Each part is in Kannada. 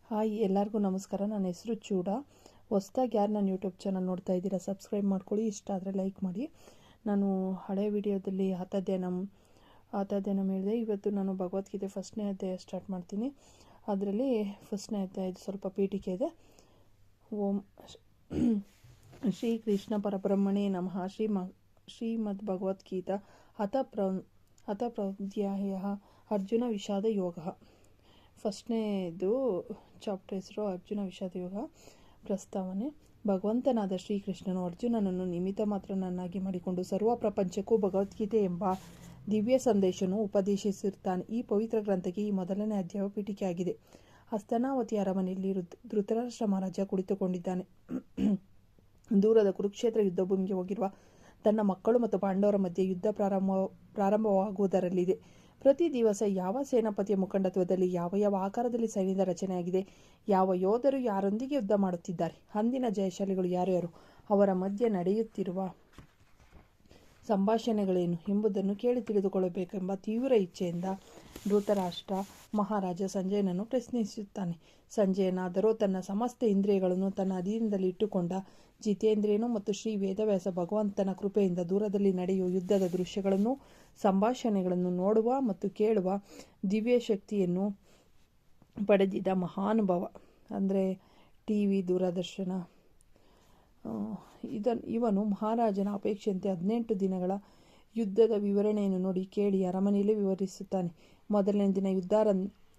ಹಾಯ್, ಎಲ್ಲರಿಗೂ ನಮಸ್ಕಾರ. ನನ್ನ ಹೆಸರು ಚೂಡ. ಹೊಸ್ದಾಗಿ ಯಾರು ನನ್ನ ಯೂಟ್ಯೂಬ್ ಚಾನಲ್ ನೋಡ್ತಾ ಇದ್ದೀರಾ ಸಬ್ಸ್ಕ್ರೈಬ್ ಮಾಡ್ಕೊಳ್ಳಿ. ಇಷ್ಟ ಆದರೆ ಲೈಕ್ ಮಾಡಿ. ನಾನು ಹಳೆ ವಿಡಿಯೋದಲ್ಲಿ ಹತಧ್ಯಾನಂ ಹೇಳಿದೆ. ಇವತ್ತು ನಾನು ಭಗವದ್ಗೀತೆ ಫಸ್ಟ್ನೇ ಅಧ್ಯಾಯ ಸ್ಟಾರ್ಟ್ ಮಾಡ್ತೀನಿ. ಅದರಲ್ಲಿ ಫಸ್ಟ್ನೇ ಅಧ್ಯಾಯದ ಸ್ವಲ್ಪ ಪೀಠಿಕೆ ಇದೆ. ಓಂ ಶ್ರೀ ಕೃಷ್ಣ ಪರಬ್ರಹ್ಮಣೇ ನಮಃ. ಶ್ರೀಮದ್ ಭಗವದ್ಗೀತಾ ಅಥ ಪ್ರಧ್ಯಾಯ ಅರ್ಜುನ ವಿಷಾದ ಯೋಗ. ಫಸ್ಟ್ನೇದು ಚಾಪ್ಟರ್ ಹೆಸರು ಅರ್ಜುನ ವಿಷಾದ ಯೋಗ. ಪ್ರಸ್ತಾವನೆ. ಭಗವಂತನಾದ ಶ್ರೀಕೃಷ್ಣನು ಅರ್ಜುನನನ್ನು ನಿಮಿತ್ತ ಮಾತ್ರನನ್ನಾಗಿ ಮಾಡಿಕೊಂಡು ಸರ್ವ ಪ್ರಪಂಚಕ್ಕೂ ಭಗವದ್ಗೀತೆ ಎಂಬ ದಿವ್ಯ ಸಂದೇಶವನ್ನು ಉಪದೇಶಿಸಿರುತ್ತಾನೆ. ಈ ಪವಿತ್ರ ಗ್ರಂಥಕ್ಕೆ ಈ ಮೊದಲನೇ ಅಧ್ಯಾಯ ಪೀಠಿಕೆಯಾಗಿದೆ. ಹಸ್ತನಾವತಿ ಅರಮನೆಯಲ್ಲಿ ಧೃತರಾಷ್ಟ್ರ ಮಹಾರಾಜ ಕುಳಿತುಕೊಂಡಿದ್ದಾನೆ. ದೂರದ ಕುರುಕ್ಷೇತ್ರ ಯುದ್ಧ ಭೂಮಿಗೆ ಹೋಗಿರುವ ತನ್ನ ಮಕ್ಕಳು ಮತ್ತು ಪಾಂಡವರ ಮಧ್ಯೆ ಯುದ್ಧ ಪ್ರಾರಂಭವಾಗುವುದರಲ್ಲಿದೆ. ಪ್ರತಿ ದಿವಸ ಯಾವ ಸೇನಾಪತಿಯ ಮುಖಂಡತ್ವದಲ್ಲಿ ಯಾವ ಆಕಾರದಲ್ಲಿ ಸೈನ್ಯದ ರಚನೆಯಾಗಿದೆ, ಯಾವ ಯೋಧರು ಯಾರೊಂದಿಗೆ ಯುದ್ಧ ಮಾಡುತ್ತಿದ್ದಾರೆ, ಅಂದಿನ ಜಯಶಾಲಿಗಳು ಯಾರ್ಯಾರು, ಅವರ ಮಧ್ಯೆ ನಡೆಯುತ್ತಿರುವ ಸಂಭಾಷಣೆಗಳೇನು ಎಂಬುದನ್ನು ಕೇಳಿ ತಿಳಿದುಕೊಳ್ಳಬೇಕೆಂಬ ತೀವ್ರ ಇಚ್ಛೆಯಿಂದ ಧೃತರಾಷ್ಟ್ರ ಮಹಾರಾಜ ಸಂಜಯನನ್ನು ಪ್ರಶ್ನಿಸುತ್ತಾನೆ. ಸಂಜಯನಾದರೂ ತನ್ನ ಸಮಸ್ತ ಇಂದ್ರಿಯಗಳನ್ನು ತನ್ನ ಅಧೀನದಲ್ಲಿ ಇಟ್ಟುಕೊಂಡ ಜಿತೇಂದ್ರಿಯನು ಮತ್ತು ಶ್ರೀ ವೇದವ್ಯಾಸ ಭಗವಂತನ ಕೃಪೆಯಿಂದ ದೂರದಲ್ಲಿ ನಡೆಯುವ ಯುದ್ಧದ ದೃಶ್ಯಗಳನ್ನು, ಸಂಭಾಷಣೆಗಳನ್ನು ನೋಡುವ ಮತ್ತು ಕೇಳುವ ದಿವ್ಯ ಶಕ್ತಿಯನ್ನು ಪಡೆದಿದ್ದ ಮಹಾನುಭವ. ಅಂದರೆ TV, ದೂರದರ್ಶನ. ಇವನು ಮಹಾರಾಜನ ಅಪೇಕ್ಷೆಯಂತೆ 18 ದಿನಗಳ ಯುದ್ಧದ ವಿವರಣೆಯನ್ನು ನೋಡಿ ಕೇಳಿ ಅರಮನೆಯಲ್ಲೇ ವಿವರಿಸುತ್ತಾನೆ. ಮೊದಲನೇ ದಿನ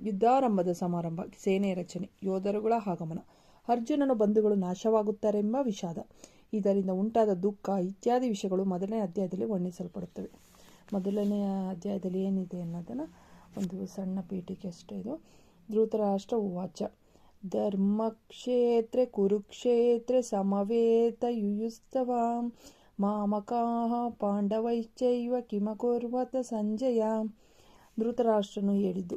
ಯುದ್ಧಾರಂಭದ ಸಮಾರಂಭ, ಸೇನೆಯ ರಚನೆ, ಯೋಧರುಗಳ ಆಗಮನ, ಅರ್ಜುನನ ಬಂಧುಗಳು ನಾಶವಾಗುತ್ತಾರೆಂಬ ವಿಷಾದ, ಇದರಿಂದ ಉಂಟಾದ ದುಃಖ ಇತ್ಯಾದಿ ವಿಷಯಗಳು ಮೊದಲನೇ ಅಧ್ಯಾಯದಲ್ಲಿ ವರ್ಣಿಸಲ್ಪಡುತ್ತವೆ. ಮೊದಲನೆಯ ಅಧ್ಯಾಯದಲ್ಲಿ ಏನಿದೆ ಅನ್ನೋದನ್ನು ಒಂದು ಸಣ್ಣ ಪೀಠಿಕೆ ಅಷ್ಟೇ ಇದು. ಧೃತರಾಷ್ಟ್ರ ಉವಾಚ ಧರ್ಮಕ್ಷೇತ್ರೆ ಕುರುಕ್ಷೇತ್ರೆ ಸಮವೇತ ಯುಯುಸ್ತವಾಂ ಮಾಮಕಾಃ ಪಾಂಡವೈಶ್ಚೈವ ಕಿಮಕುರ್ವತ ಸಂಜಯ. ಧೃತರಾಷ್ಟ್ರನು ಹೇಳಿದ್ದು: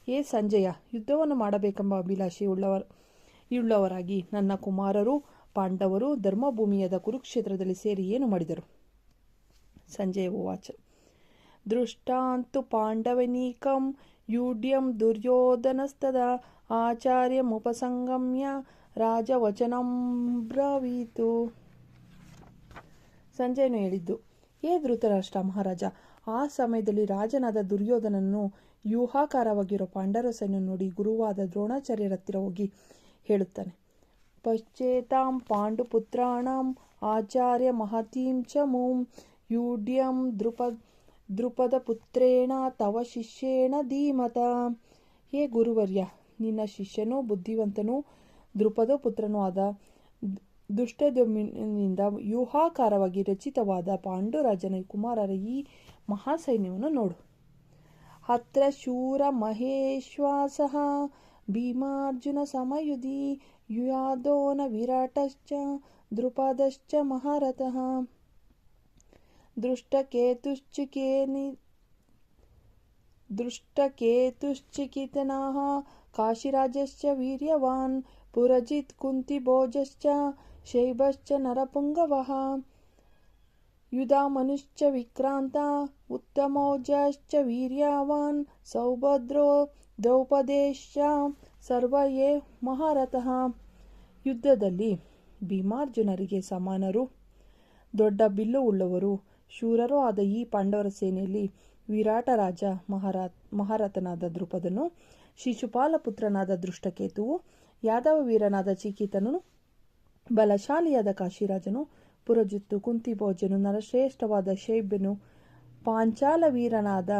ಹೇ ಸಂಜಯ, ಯುದ್ಧವನ್ನು ಮಾಡಬೇಕೆಂಬ ಅಭಿಲಾಷೆಯುಳ್ಳವರಾಗಿ ನನ್ನ ಕುಮಾರರು ಪಾಂಡವರು ಧರ್ಮಭೂಮಿಯಾದ ಕುರುಕ್ಷೇತ್ರದಲ್ಲಿ ಸೇರಿ ಏನು ಮಾಡಿದರು? ಸಂಜಯ ಉವಾಚ ದೃಷ್ಟಾಂತು ಪಾಂಡವನೀಕಂ ಯೂಢ್ಯಂ ದುರ್ಯೋಧನಸ್ತದಾ ಆಚಾರ್ಯಮುಪಸಂಗಮ್ಯ ರಾಜವಚನಂ ಬ್ರವೀತು. ಸಂಜಯನು ಹೇಳಿದ್ದು: ಹೇ ಧೃತರಾಷ್ಟ್ರ ಮಹಾರಾಜ, ಆ ಸಮಯದಲ್ಲಿ ರಾಜನಾದ ದುರ್ಯೋಧನನು ವ್ಯೂಹಾಕಾರವಾಗಿರೋ ಪಾಂಡವರ ಸೈನ್ಯ ನೋಡಿ ಗುರುವಾದ ದ್ರೋಣಾಚಾರ್ಯರ ಹತ್ತಿರ ಹೋಗಿ ಹೇಳುತ್ತಾನೆ: ಪಶ್ಚೇತಾಂ ಪಾಂಡುಪುತ್ರಾಣಂ ಆಚಾರ್ಯ ಮಹತೀಂ ಚ ಮೂಂ ಯೂಢ್ಯಂ ದ್ರುಪದ ಪುತ್ರೇಣ ತವ ಶಿಷ್ಯೇಣ ಧೀಮತ. ಹೇ ಗುರುವರ್ಯ, ನಿನ್ನ ಶಿಷ್ಯನೂ ಬುದ್ಧಿವಂತನೂ ದ್ರುಪದ ಪುತ್ರನೂ ಆದ ದುಷ್ಟದ್ಯುಮ್ನನಿಂದ ವ್ಯೂಹಾಕಾರವಾಗಿ ರಚಿತವಾದ ಪಾಂಡುರಾಜನ ಕುಮಾರರ ಈ ಮಹಾಸೈನ್ಯವನ್ನು ನೋಡು. ಅತ್ರ ಶೂರ ಮಹೇಶ್ವಾಸಃ ಭೀಮಾರ್ಜುನ ಸಮಯುಧಿ ಯುಯಾಧೋನ ವಿರಾಟಶ್ಚ ದ್ರುಪದಶ್ಚ ಮಹಾರಥಃ ದೃಷ್ಟಕೇತುಶ್ಚಿಕಿತನಃ ಕಾಶಿರಾಜಶ್ಚ ವೀರ್ಯವಾನ್ ಪುರಜಿತ್ ಕುಂತಿಭೋಜಶ್ಚ ಶೈಬಶ್ಚ ನರಪುಂಗವಃ ಯುಧಾಮನುಶ್ಚ ವಿಕ್ರಾಂತ ಉತ್ತಮೋಜಶ್ಚ ವೀರ್ಯವಾನ್ ಸೌಭದ್ರೋ ದ್ರೌಪದೇಶ್ಚ ಸರ್ವಯೇ ಮಹಾರಥಃ. ಯುದ್ಧದಲ್ಲಿ ಭೀಮಾರ್ಜುನರಿಗೆ ಸಮಾನರು, ದೊಡ್ಡ ಬಿಲ್ಲು ಉಳ್ಳವರು, ಶೂರರೂ ಆದ ಈ ಪಾಂಡವರ ಸೇನೆಯಲ್ಲಿ ವಿರಾಟ ರಾಜ ಮಹಾರಥನಾದ ದ್ರುಪದನು, ಶಿಶುಪಾಲ ಪುತ್ರನಾದ ದೃಷ್ಟಕೇತುವು, ಯಾದವ ವೀರನಾದ ಚಿಕಿತನು, ಬಲಶಾಲಿಯಾದ ಕಾಶಿರಾಜನು, ಪುರಜಿತ್ತು ಕುಂತಿಭೋಜನು, ನರಶ್ರೇಷ್ಠವಾದ ಶೈಬ್ಯನು, ಪಾಂಚಾಲ ವೀರನಾದ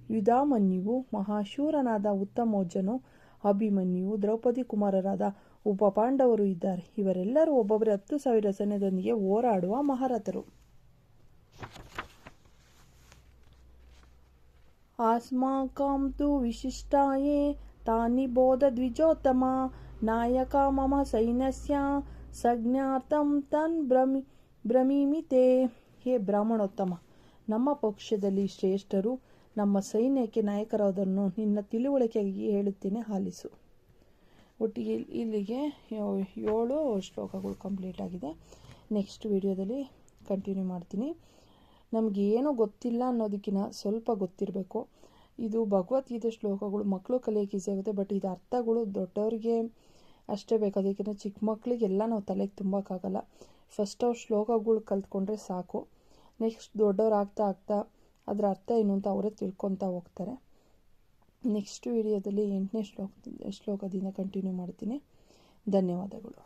ಯುಧಾಮನ್ಯುವು, ಮಹಾಶೂರನಾದ ಉತ್ತಮೋಜನು, ಅಭಿಮನ್ಯುವು, ದ್ರೌಪದಿ ಕುಮಾರರಾದ ಉಪಪಾಂಡವರು ಇದ್ದಾರೆ. ಇವರೆಲ್ಲರೂ ಒಬ್ಬೊಬ್ಬರೇ 10,000 ಸೈನ್ಯದೊಂದಿಗೆ ಹೋರಾಡುವ ಮಹಾರಥರು. ಅಸ್ಮಾಕಂ ತು ವಿಶಿಷ್ಟಾಯೇ ತಾನಿ ಬೋಧ ದ್ವಿಜೋತ್ತಮ ನಾಯಕ ಮಮ ಸೈನ್ಯಸ್ಯ ಸಂಜ್ಞಾರ್ಥಂ ತನ್ ಬ್ರಮೀಮಿತೆ. ಹೇ ಬ್ರಾಹ್ಮಣೋತ್ತಮ, ನಮ್ಮ ಪಕ್ಷದಲ್ಲಿ ಶ್ರೇಷ್ಠರು, ನಮ್ಮ ಸೈನ್ಯಕ್ಕೆ ನಾಯಕರಾದನ್ನು ನಿನ್ನ ತಿಳುವಳಿಕೆಯಾಗಿ ಹೇಳುತ್ತೇನೆ, ಆಲಿಸು. ಒಟ್ಟಿಗೆ ಇಲ್ಲಿಗೆ 7 ಶ್ಲೋಕಗಳು ಕಂಪ್ಲೀಟ್ ಆಗಿದೆ. ನೆಕ್ಸ್ಟ್ ವಿಡಿಯೋದಲ್ಲಿ ಕಂಟಿನ್ಯೂ ಮಾಡ್ತೀನಿ. ನಮಗೆ ಏನೂ ಗೊತ್ತಿಲ್ಲ ಅನ್ನೋದಕ್ಕಿಂತ ಸ್ವಲ್ಪ ಗೊತ್ತಿರಬೇಕು. ಇದು ಭಗವದ್ಗೀತೆ ಶ್ಲೋಕಗಳು ಮಕ್ಕಳು ಕಲಿಯೋಕ್ಕೆ ಈಸಿ ಆಗುತ್ತೆ, ಬಟ್ ಇದು ಅರ್ಥಗಳು ದೊಡ್ಡವ್ರಿಗೆ ಅಷ್ಟೇ ಬೇಕು. ಅದಕ್ಕಿಂತ ಚಿಕ್ಕ ಮಕ್ಕಳಿಗೆಲ್ಲ ನಾವು ತಲೆಗೆ ತುಂಬೋಕ್ಕಾಗಲ್ಲ. ಫಸ್ಟ್ ಅವ್ರು ಶ್ಲೋಕಗಳು ಕಲ್ತ್ಕೊಂಡ್ರೆ ಸಾಕು. ನೆಕ್ಸ್ಟ್ ದೊಡ್ಡವ್ರು ಆಗ್ತಾ ಆಗ್ತಾ ಅದರ ಅರ್ಥ ಏನು ಅಂತ ಅವರೇ ತಿಳ್ಕೊತಾ ಹೋಗ್ತಾರೆ. ನೆಕ್ಸ್ಟ್ ವಿಡಿಯೋದಲ್ಲಿ 8ನೇ ಶ್ಲೋಕದಿಂದ ಕಂಟಿನ್ಯೂ ಮಾಡ್ತೀನಿ. ಧನ್ಯವಾದಗಳು.